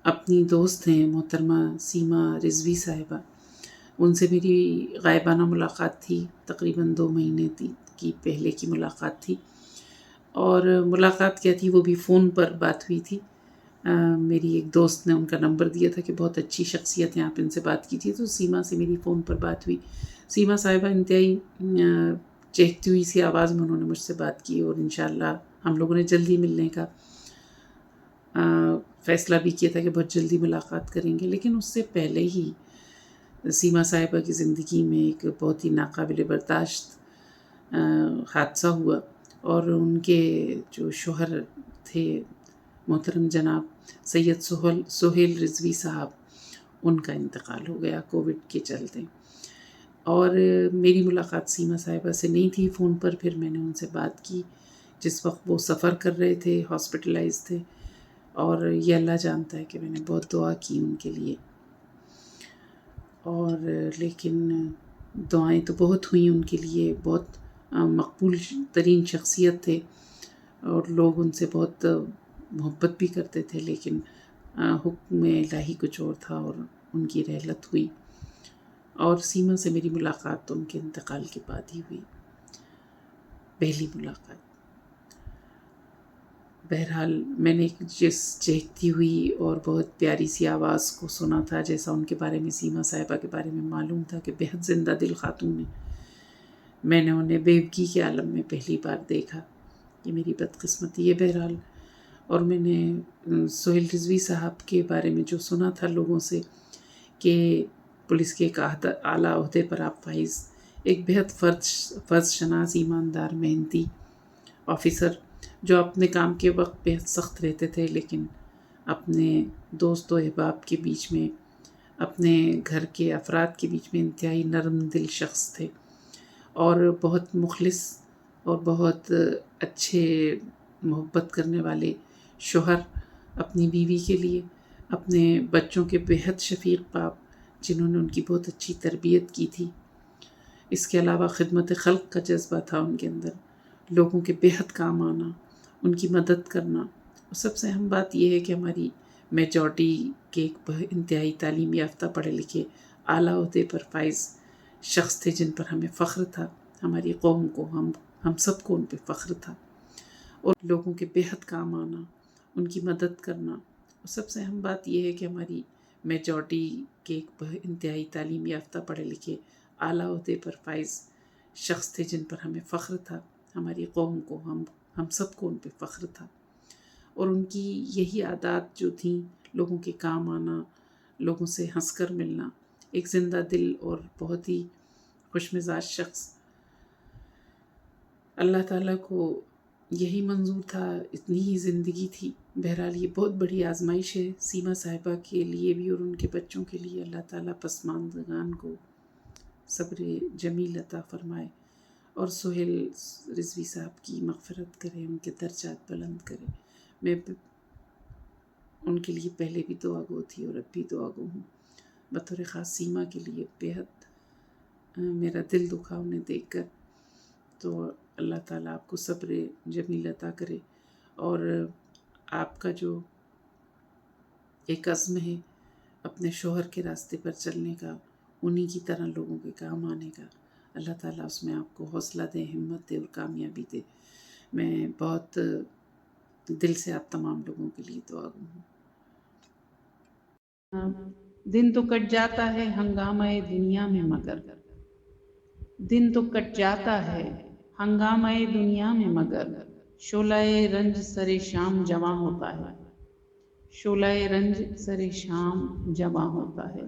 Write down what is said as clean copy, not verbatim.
اپنی دوست ہیں محترمہ سیما رضوی صاحبہ، ان سے میری غائبانہ ملاقات تھی، تقریباً 2 مہینے کی پہلے کی ملاقات تھی، اور ملاقات کیا تھی وہ بھی فون پر بات ہوئی تھی۔ میری ایک دوست نے ان کا نمبر دیا تھا کہ بہت اچھی شخصیت ہیں، آپ ان سے بات کیجیے، تو سیما سے میری فون پر بات ہوئی۔ سیما صاحبہ انتہائی چہکتی ہوئی سی آواز میں انہوں نے مجھ سے بات کی، اور انشاءاللہ ہم لوگوں نے جلدی ملنے کا فیصلہ بھی کیا تھا کہ بہت جلدی ملاقات کریں گے۔ لیکن اس سے پہلے ہی سیما صاحبہ کی زندگی میں ایک بہت ہی ناقابل برداشت حادثہ ہوا، اور ان کے جو شوہر تھے محترم جناب سید سہیل رضوی صاحب، ان کا انتقال ہو گیا کووڈ کے چلتے۔ اور میری ملاقات سیما صاحبہ سے نہیں تھی فون پر، پھر میں نے ان سے بات کی جس وقت وہ سفر کر رہے تھے، ہاسپٹلائز تھے، اور یہ اللہ جانتا ہے کہ میں نے بہت دعا کی ان کے لیے، اور لیکن دعائیں تو بہت ہوئیں ان کے لیے، بہت مقبول ترین شخصیت تھے، اور لوگ ان سے بہت محبت بھی کرتے تھے، لیکن حکم الہی کچھ اور تھا اور ان کی رحلت ہوئی۔ اور سیما سے میری ملاقات ان کے انتقال کے بعد ہی ہوئی، پہلی ملاقات۔ بہرحال میں نے جس چہکتی ہوئی اور بہت پیاری سی آواز کو سنا تھا، جیسا ان کے بارے میں سیما صاحبہ کے بارے میں معلوم تھا کہ بہت زندہ دل خاتون ہیں، میں نے انہیں بیوگی کے عالم میں پہلی بار دیکھا۔ یہ میری بدقسمتی ہے بہرحال۔ اور میں نے سہیل رضوی صاحب کے بارے میں جو سنا تھا لوگوں سے کہ پولیس کے ایک اعلیٰ عہدے پر آپ فائز، ایک بہت فرض شناس، ایماندار، محنتی آفیسر، جو اپنے کام کے وقت بہت سخت رہتے تھے، لیکن اپنے دوست و احباب کے بیچ میں، اپنے گھر کے افراد کے بیچ میں انتہائی نرم دل شخص تھے، اور بہت مخلص اور بہت اچھے محبت کرنے والے شوہر اپنی بیوی کے لیے، اپنے بچوں کے بہت شفیق باپ جنہوں نے ان کی بہت اچھی تربیت کی تھی۔ اس کے علاوہ خدمت خلق کا جذبہ تھا ان کے اندر، لوگوں کے بہت کام آنا، ان کی مدد کرنا، اور سب سے اہم بات یہ ہے کہ ہماری میجورٹی کے ایک انتہائی تعلیم یافتہ پڑھے لکھے اعلیٰ عہدے پر فائز شخص تھے، جن پر ہمیں فخر تھا، ہماری قوم کو، ہم سب کو ان پہ فخر تھا، اور لوگوں کے بہت کام آنا، ان کی مدد کرنا، اور سب سے اہم بات یہ ہے کہ ہماری میجورٹی کے ایک انتہائی تعلیم یافتہ پڑھے لکھے اعلیٰ عہدے پر فائز شخص تھے، جن پر ہمیں فخر تھا، ہماری قوم کو، ہم سب کو ان پہ فخر تھا، اور ان کی یہی عادات جو تھیں، لوگوں کے کام آنا، لوگوں سے ہنس کر ملنا، ایک زندہ دل اور بہت ہی خوش مزاج شخص۔ اللہ تعالیٰ کو یہی منظور تھا، اتنی ہی زندگی تھی۔ بہرحال یہ بہت بڑی آزمائش ہے سیما صاحبہ کے لیے بھی اور ان کے بچوں کے لیے۔ اللہ تعالیٰ پسماندگان کو صبر جمیل عطا فرمائے، اور سہیل رضوی صاحب کی مغفرت کرے، ان کے درجات بلند کرے۔ میں ان کے لیے پہلے بھی دعا گو تھی اور اب بھی دعا گو ہوں۔ بطور خاص سیما کے لیے بہت میرا دل دکھا انہیں دیکھ کر، تو اللہ تعالیٰ آپ کو صبر جمیل عطا کرے، اور آپ کا جو ایک عزم ہے اپنے شوہر کے راستے پر چلنے کا، انہی کی طرح لوگوں کے کام آنے کا، اللہ تعالیٰ اس میں آپ کو حوصلہ دے، ہمت دے اور کامیابی دے۔ میں بہت دل سے آپ تمام لوگوں کے لیے دعا گو ہوں۔ دن تو کٹ جاتا ہے ہنگامہ دنیا میں، مگر دن تو کٹ جاتا ہے ہنگامہ دنیا میں، مگر شعلہ رنج سر شام جواں ہوتا ہے، شعلہ رنج سر شام جواں ہوتا ہے۔